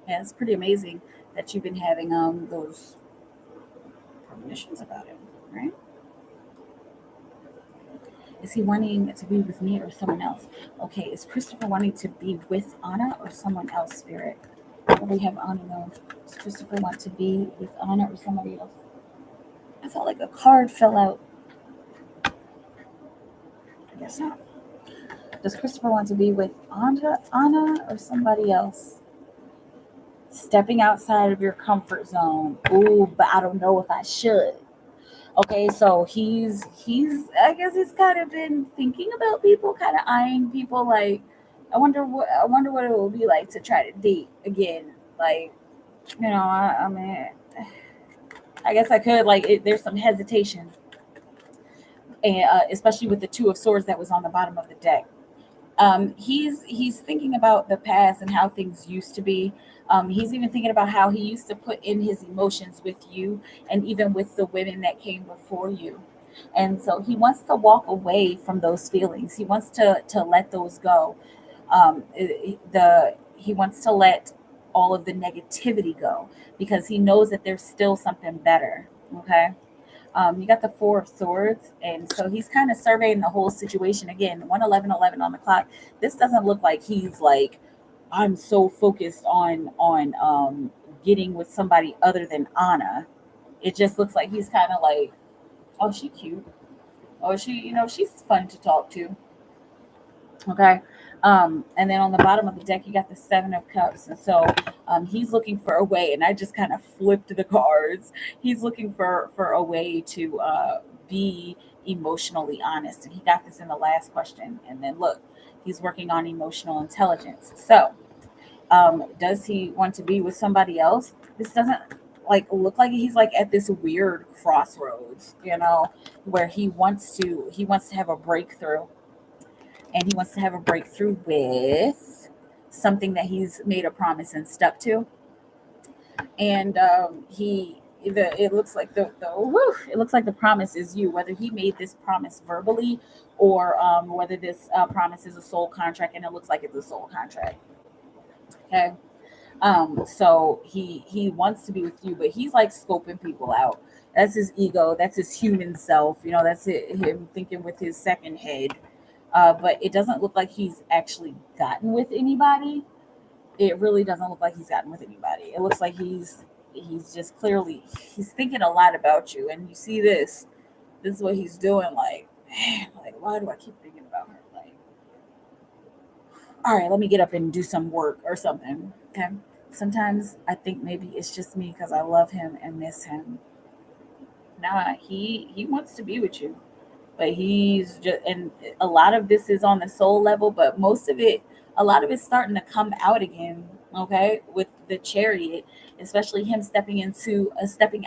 Yeah, it's pretty amazing that you've been having those premonitions about him, right? Is he wanting to be with me or someone else? Okay, is Christopher wanting to be with Anna or someone else, Spirit? What do we have Anna know? Does Christopher want to be with Anna or somebody else? I felt like a card fell out. I guess not. Does Christopher want to be with Anna or somebody else? Stepping outside of your comfort zone. Ooh, but I don't know if I should. Okay, so he's I guess he's kind of been thinking about people, kind of eyeing people like I wonder what it will be like to try to date again. Like, I mean I guess I could there's some hesitation, and especially with the two of swords that was on the bottom of the deck. He's thinking about the past and how things used to be. He's even thinking about how he used to put in his emotions with you and even with the women that came before you. And so he wants to walk away from those feelings. He wants to let those go. He wants to let all of the negativity go because he knows that there's still something better. Okay. You got the Four of Swords, and so he's kind of surveying the whole situation again. 111 on the clock. This doesn't look like he's like, I'm so focused on getting with somebody other than Anna. It just looks like he's kind of like, oh, she cute. Oh, she's fun to talk to. Okay. And then on the bottom of the deck, you got the Seven of Cups. And so he's looking for a way, and I just kind of flipped the cards. He's looking for a way to be emotionally honest. And he got this in the last question. And then look, he's working on emotional intelligence. So does he want to be with somebody else? This doesn't look like he's like at this weird crossroads, where he wants to have a breakthrough, and he wants to have a breakthrough with something that he's made a promise and stuck to. And it looks like it looks like the promise is you, whether he made this promise verbally or whether this promise is a soul contract, and it looks like it's a soul contract. Okay. So he wants to be with you, but he's like scoping people out. That's his ego, that's his human self, that's him thinking with his second head. But it doesn't look like he's actually gotten with anybody. It really doesn't look like he's gotten with anybody. It looks like he's just clearly he's thinking a lot about you, and you see this is what he's doing. Like, man, like why do I keep thinking about her? Like, all right, let me get up and do some work or something. Okay. Sometimes I think maybe it's just me because I love him and miss him. Nah, he wants to be with you, but he's just, and a lot of this is on the soul level, but a lot of it's starting to come out again. Okay, with the Chariot, especially him stepping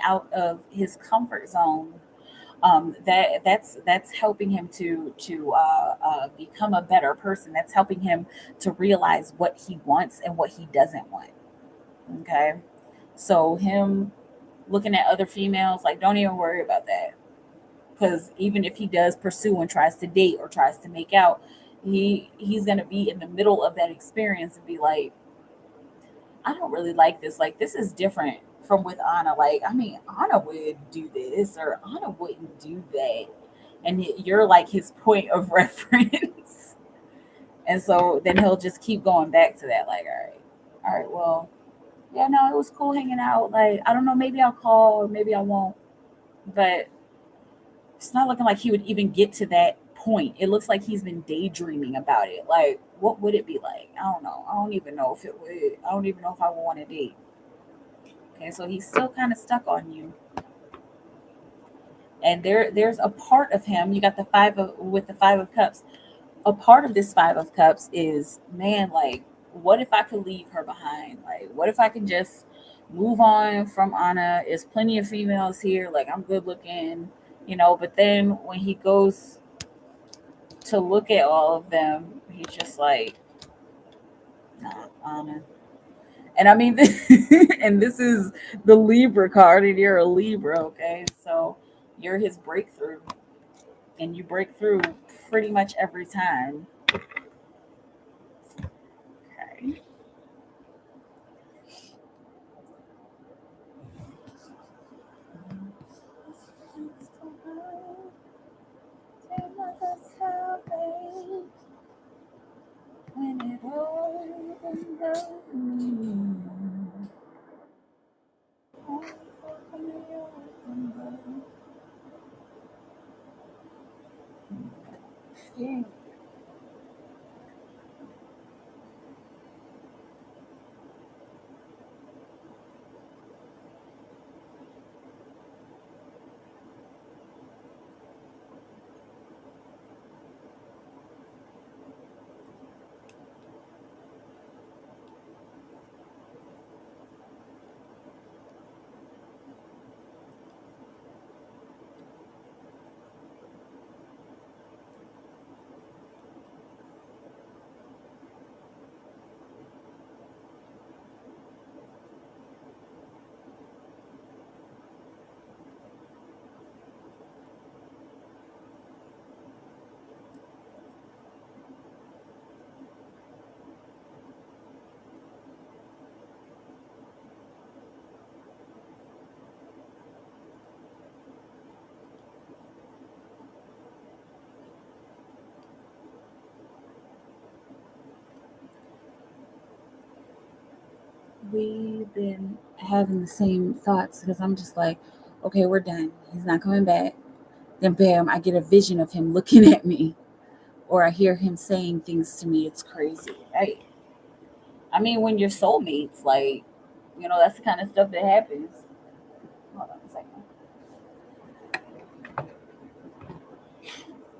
out of his comfort zone. That's helping him to become a better person. That's helping him to realize what he wants and what he doesn't want. Okay, so him looking at other females, like, don't even worry about that, because even if he does pursue and tries to date or tries to make out, he's gonna be in the middle of that experience and be like, I don't really like this. Like, this is different from with Anna. Like, I mean, Anna would do this or Anna wouldn't do that, and you're like his point of reference. And so then he'll just keep going back to that. Like, all right, well, yeah, no, it was cool hanging out. Like, I don't know, maybe I'll call or maybe I won't, but it's not looking like he would even get to that point. It looks like he's been daydreaming about it. Like, what would it be like? I don't know. I don't even know if it would. I don't even know if I would want to date. Okay, so he's still kind of stuck on you. And there's a part of him. You got the five of with the 5 of cups. A part of this 5 of cups is, man, like, what if I could leave her behind? Like, what if I can just move on from Anna? There's plenty of females here. Like, I'm good looking, But then when he goes to look at all of them, he's just like, nah, Anna. And I mean, and this is the Libra card, and you're a Libra, okay? So you're his breakthrough, and you break through pretty much every time. Okay. When it all comes down. Yeah. We've been having the same thoughts because I'm just like, okay, we're done. He's not coming back. Then, bam, I get a vision of him looking at me, or I hear him saying things to me. It's crazy, right? I mean, when you're soulmates, like, that's the kind of stuff that happens. Hold on a second.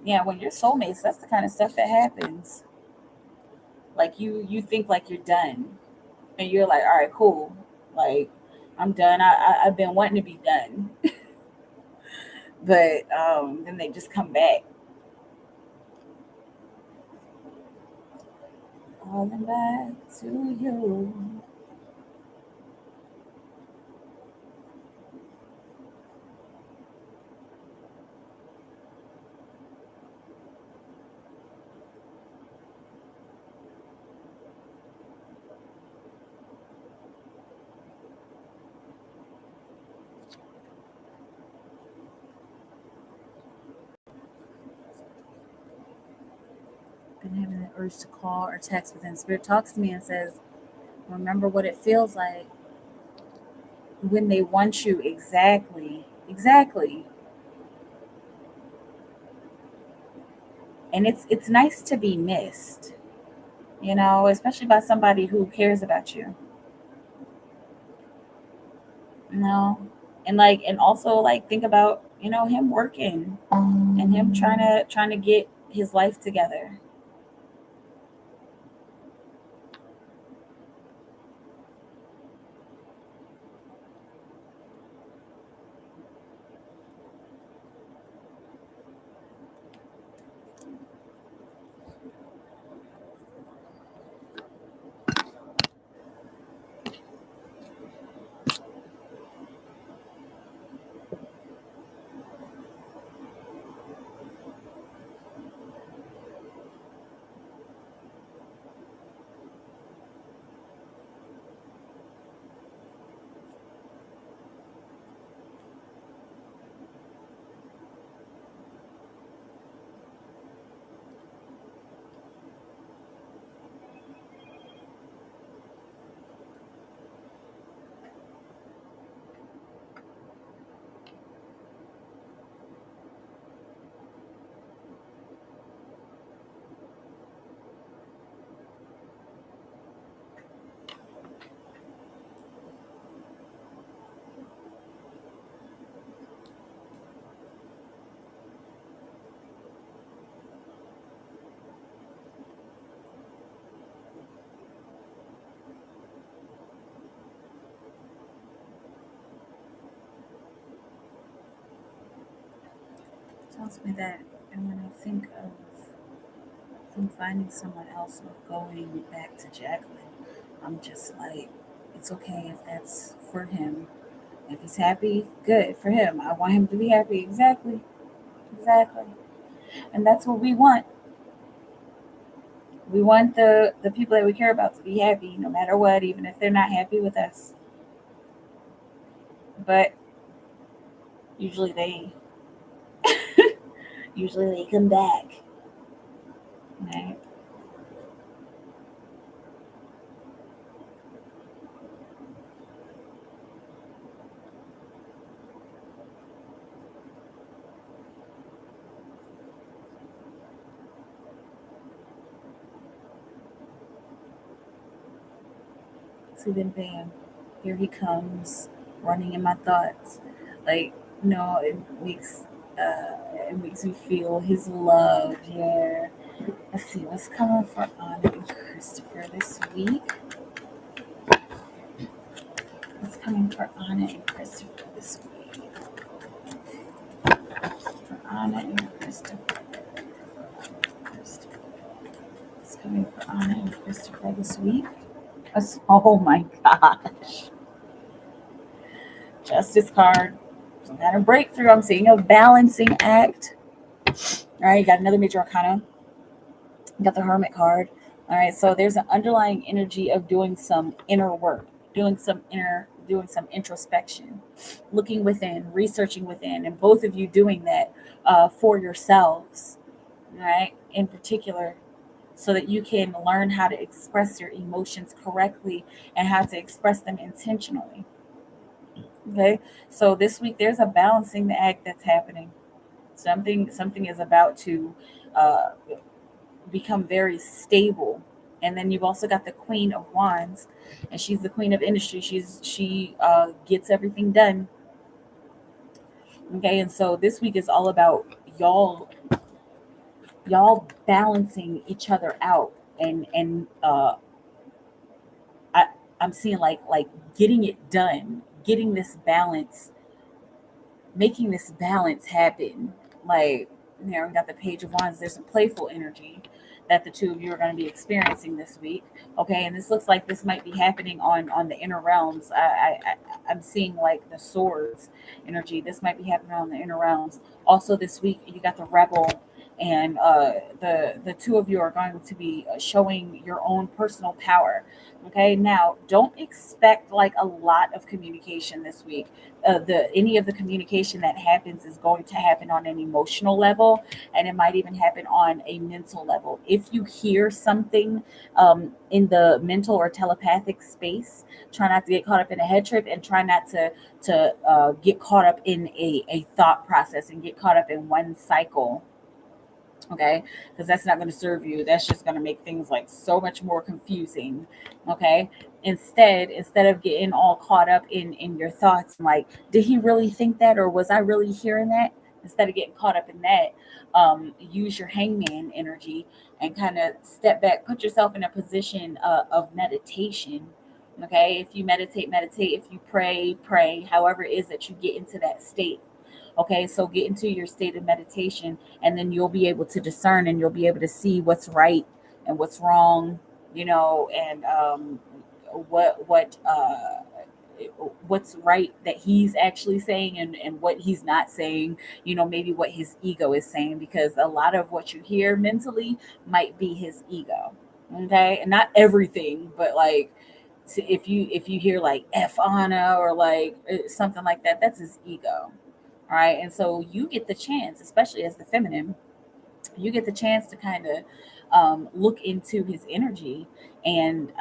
Yeah, when you're soulmates, that's the kind of stuff that happens. Like you think like you're done, and you're like, all right, cool. Like, I'm done. I've been wanting to be done, but then they just come back. Calling back to you. Been having the urge to call or text, but then Spirit talks to me and says, remember what it feels like when they want you. Exactly. Exactly. And it's nice to be missed, especially by somebody who cares about you. No. And also, like, think about, him working and him trying to get his life together. tells me that, and when I think of him finding someone else or going back to Jacqueline, I'm just like, it's okay if that's for him. If he's happy, good for him. I want him to be happy. Exactly. Exactly. And that's what we want. We want the people that we care about to be happy no matter what, even if they're not happy with us. But usually they usually they come back. Right? So then bam, here he comes, running in my thoughts. Like, no, it makes me feel his love. Yeah. Let's see what's coming for Anna and Christopher this week. What's coming for Anna and Christopher this week? For Anna and Christopher. Christopher. What's coming for Anna and Christopher this week? Oh my gosh. Justice card. Some kind of breakthrough. I'm seeing a balancing act. All right, you got another major arcana. You got the Hermit card. All right, so there's an underlying energy of doing some inner work, doing some introspection, looking within, researching within, and both of you doing that for yourselves, all right, in particular, so that you can learn how to express your emotions correctly and how to express them intentionally. Okay, so this week there's a balancing act that's happening. Something is about to uh, become very stable. And then you've also got the Queen of Wands, and she's the Queen of Industry. She gets everything done. Okay, and so this week is all about y'all balancing each other out, and I I'm seeing like getting it done, getting this balance, making this balance happen. Like, we got the Page of Wands. There's some playful energy that the two of you are going to be experiencing this week. Okay, and this looks like this might be happening on the inner realms. I'm seeing like the swords energy. This might be happening on the inner realms. Also, this week you got the Rebel. And the two of you are going to be showing your own personal power. Okay, now don't expect like a lot of communication this week. The any of the communication that happens is going to happen on an emotional level, and it might even happen on a mental level. If you hear something in the mental or telepathic space, try not to get caught up in a head trip, and try not to get caught up in a thought process and get caught up in one cycle. Okay, because that's not going to serve you. That's just going to make things like so much more confusing. Okay, instead of getting all caught up in your thoughts, like, did he really think that, or was I really hearing that? Instead of getting caught up in that, use your Hangman energy and kind of step back, put yourself in a position of meditation. Okay, if you meditate. If you pray. However it is that you get into that state. Okay, so get into your state of meditation, and then you'll be able to discern, and you'll be able to see what's right and what's wrong, and what's right that he's actually saying, and what he's not saying, maybe what his ego is saying, because a lot of what you hear mentally might be his ego. Okay, and not everything, but like, if you hear like F Anna or like something like that, that's his ego. All right, and so you get the chance, especially as the feminine, you get the chance to kind of look into his energy and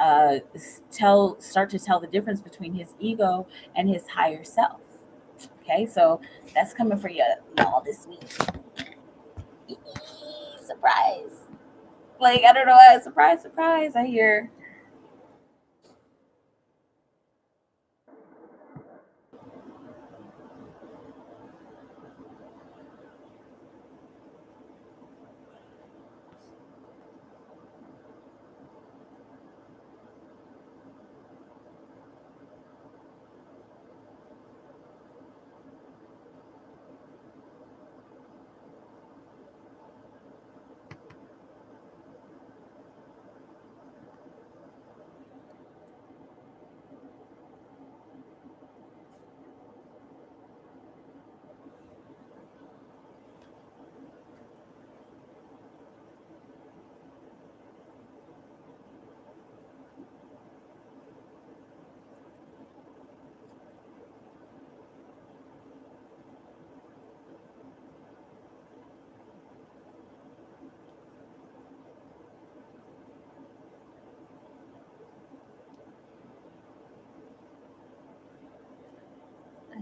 start to tell the difference between his ego and his higher self. Okay, so that's coming for you, y'all, this week. Surprise! Like, I don't know why, surprise, surprise. I hear.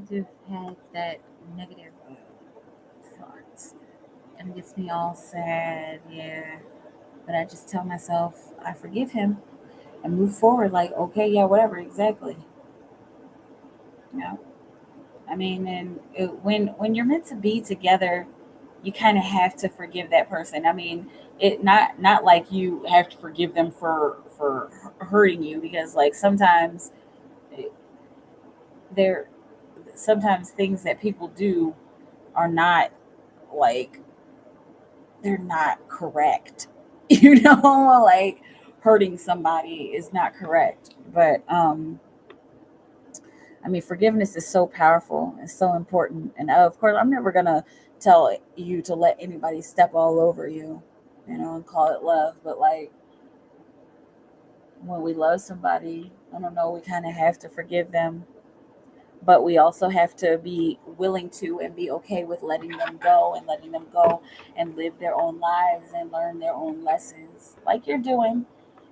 to have that negative thoughts. And it gets me all sad, yeah. But I just tell myself I forgive him and move forward. Like, okay, yeah, whatever, exactly. Yeah. I mean, and when you're meant to be together, you kind of have to forgive that person. I mean, it not like you have to forgive them for hurting you, because like sometimes there sometimes things that people do are not like they're not correct. You know, like hurting somebody is not correct. But I mean, forgiveness is so powerful and so important. And of course, I'm never gonna tell you to let anybody step all over you, and call it love. But like when we love somebody, I don't know, we kind of have to forgive them, but we also have to be willing to and be okay with letting them go and live their own lives and learn their own lessons, like you're doing.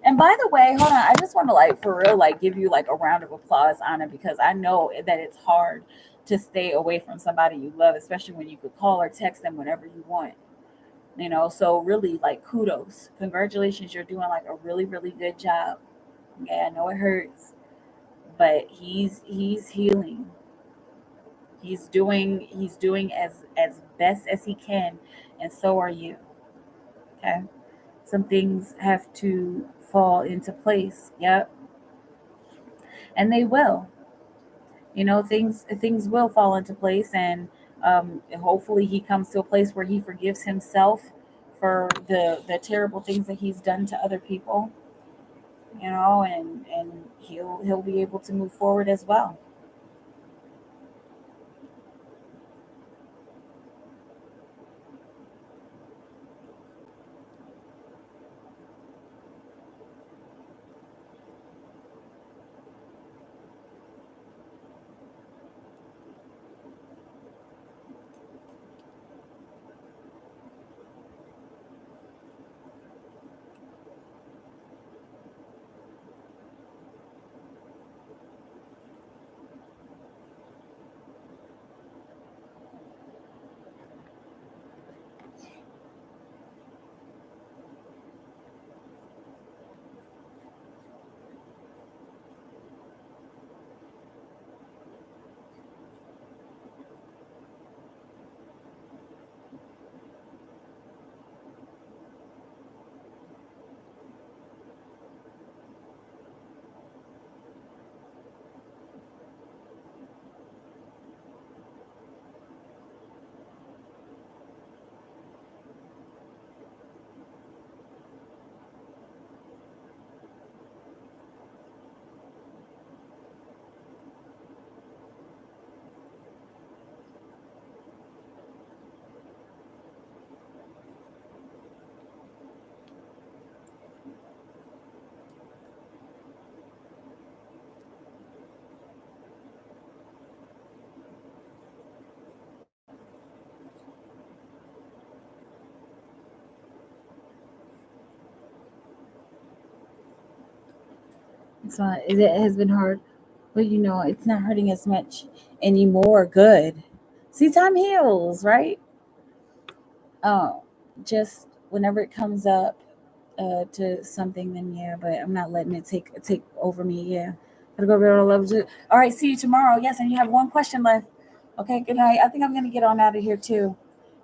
And by the way, hold on, I just want to like for real like give you like a round of applause on it, because I know that it's hard to stay away from somebody you love, especially when you could call or text them whenever you want. So really like kudos, congratulations, you're doing like a really really good job. Yeah, I know it hurts, but he's healing. He's doing as best as he can, and so are you. Okay, some things have to fall into place. Yep, and they will. Things will fall into place, and hopefully he comes to a place where he forgives himself for the terrible things that he's done to other people. And he'll be able to move forward as well. It has been hard, but it's not hurting as much anymore. Good. See, time heals, right? Oh, just whenever it comes up to something, then yeah. But I'm not letting it take over me. Yeah, gotta go real love too. All right, see you tomorrow. Yes, and you have one question left. Okay, good night. I think I'm gonna get on out of here too.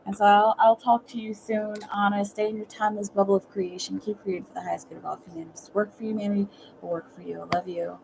And so I'll talk to you soon. Anna, stay in your timeless bubble of creation. Keep creating for the highest good of all humanities. Work for humanity, will work for you. I love you.